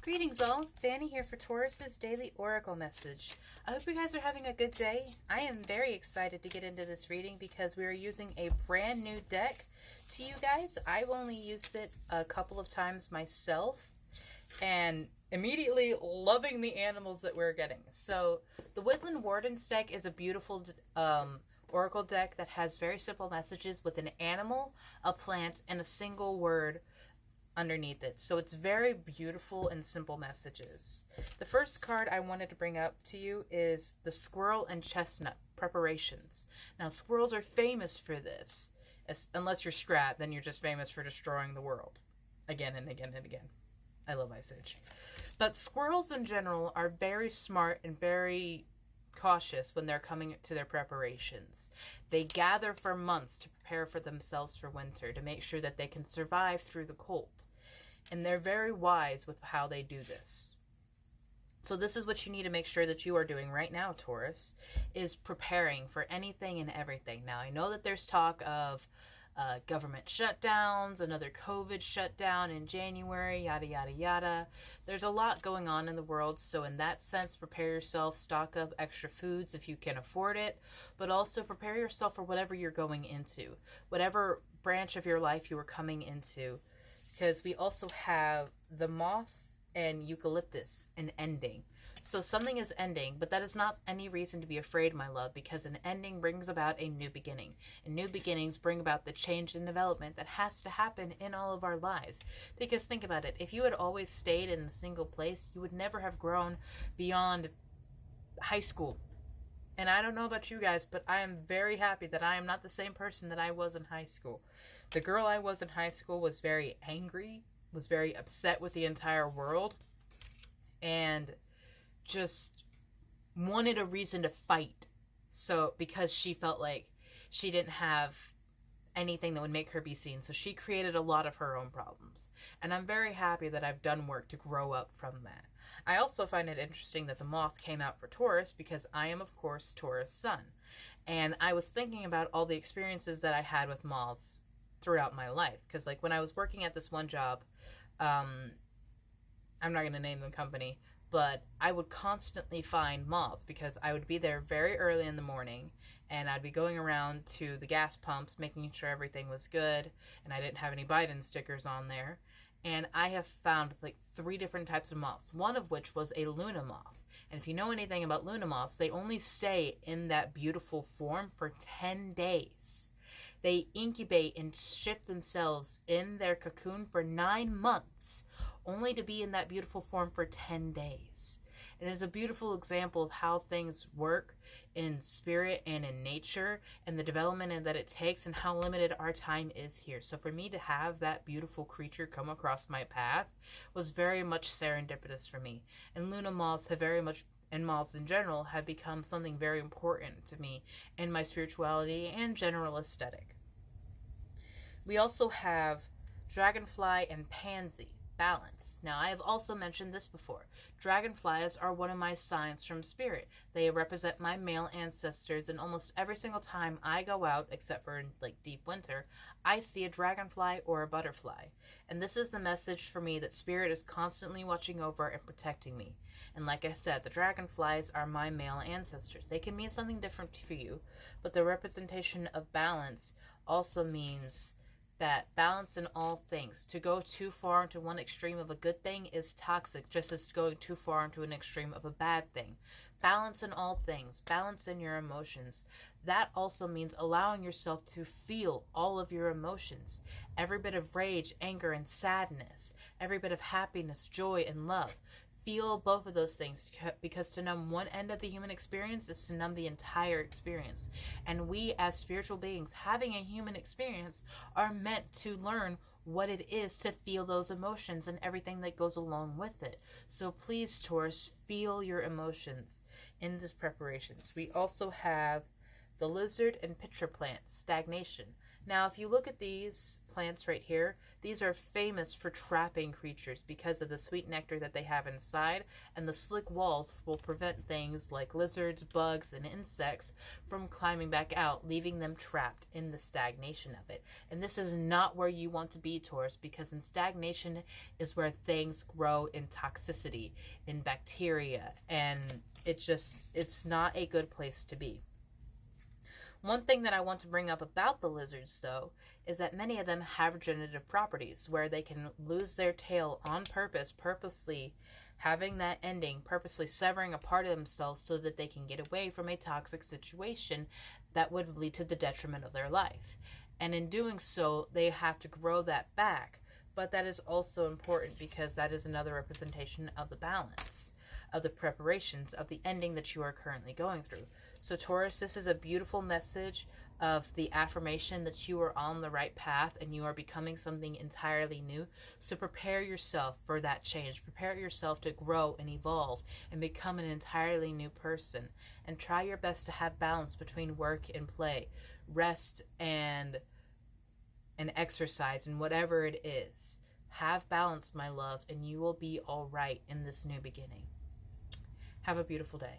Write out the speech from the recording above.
Greetings all, Fanny here for Taurus's Daily Oracle Message. I hope you guys are having a good day. I am very excited to get into this reading because we are using a brand new deck to you guys. I've only used it a couple of times myself and immediately loving the animals that we're getting. So the Woodland Warden's deck is a beautiful oracle deck that has very simple messages with an animal, a plant, and a single word underneath it. So it's very beautiful and simple messages. The first card I wanted to bring up to you is the Squirrel and Chestnut Preparations. Now squirrels are famous for this. Unless you're Scrat, then you're just famous for destroying the world. Again and again and again. I love Ice Age. But squirrels in general are very smart and very cautious when they're coming to their preparations. They gather for months to prepare for themselves for winter, to make sure that they can survive through the cold. And they're very wise with how they do this. So this is what you need to make sure that you are doing right now, Taurus, is preparing for anything and everything. Now, I know that there's talk of government shutdowns, another COVID shutdown in January, yada, yada, yada. There's a lot going on in the world, so in that sense, prepare yourself, stock up extra foods if you can afford it, but also prepare yourself for whatever you're going into, whatever branch of your life you are coming into, because we also have the moth and eucalyptus, an ending. So something is ending, but that is not any reason to be afraid, my love, because an ending brings about a new beginning. And new beginnings bring about the change and development that has to happen in all of our lives. Because think about it, if you had always stayed in a single place, you would never have grown beyond high school. And I don't know about you guys, but I am very happy that I am not the same person that I was in high school. The girl I was in high school was very angry, was very upset with the entire world, and just wanted a reason to fight. So because she felt like she didn't have anything that would make her be seen, so she created a lot of her own problems. And I'm very happy that I've done work to grow up from that. I also find it interesting that the moth came out for Taurus because I am, of course, Taurus sun. And I was thinking about all the experiences that I had with moths throughout my life. Because like when I was working at this one job, I'm not going to name the company, but I would constantly find moths because I would be there very early in the morning and I'd be going around to the gas pumps making sure everything was good and I didn't have any Biden stickers on there. And I have found like 3 different types of moths, one of which was a Luna moth. And if you know anything about Luna moths, they only stay in that beautiful form for 10 days. They incubate and shift themselves in their cocoon for 9 months, only to be in that beautiful form for 10 days. It is a beautiful example of how things work in spirit and in nature and the development that it takes and how limited our time is here. So for me to have that beautiful creature come across my path was very much serendipitous for me. And Luna moths have very much, and moths in general, have become something very important to me in my spirituality and general aesthetic. We also have dragonfly and pansy. Balance. Now, I have also mentioned this before. Dragonflies are one of my signs from spirit. They represent my male ancestors, and almost every single time I go out, except for in like deep winter, I see a dragonfly or a butterfly. And this is the message for me that spirit is constantly watching over and protecting me. And like I said, the dragonflies are my male ancestors. They can mean something different for you, but the representation of balance also means that balance in all things. To go too far into one extreme of a good thing is toxic, just as going too far into an extreme of a bad thing. Balance in all things, balance in your emotions. That also means allowing yourself to feel all of your emotions. Every bit of rage, anger, and sadness. Every bit of happiness, joy, and love. Feel both of those things, because to numb one end of the human experience is to numb the entire experience. And we as spiritual beings having a human experience are meant to learn what it is to feel those emotions and everything that goes along with it. So please, Taurus, feel your emotions in these preparations. We also have the lizard and pitcher plant, stagnation. Now, if you look at these plants right here, these are famous for trapping creatures because of the sweet nectar that they have inside, and the slick walls will prevent things like lizards, bugs, and insects from climbing back out, leaving them trapped in the stagnation of it. And this is not where you want to be, Taurus, because in stagnation is where things grow in toxicity, in bacteria, and it's not a good place to be. One thing that I want to bring up about the lizards, though, is that many of them have regenerative properties where they can lose their tail on purpose, purposely having that ending, purposely severing a part of themselves so that they can get away from a toxic situation that would lead to the detriment of their life. And in doing so, they have to grow that back. But that is also important because that is another representation of the balance, of the preparations, of the ending that you are currently going through. So Taurus, this is a beautiful message of the affirmation that you are on the right path and you are becoming something entirely new. So prepare yourself for that change. Prepare yourself to grow and evolve and become an entirely new person. And try your best to have balance between work and play, rest and exercise, and whatever it is. Have balance, my love, and you will be all right in this new beginning. Have a beautiful day.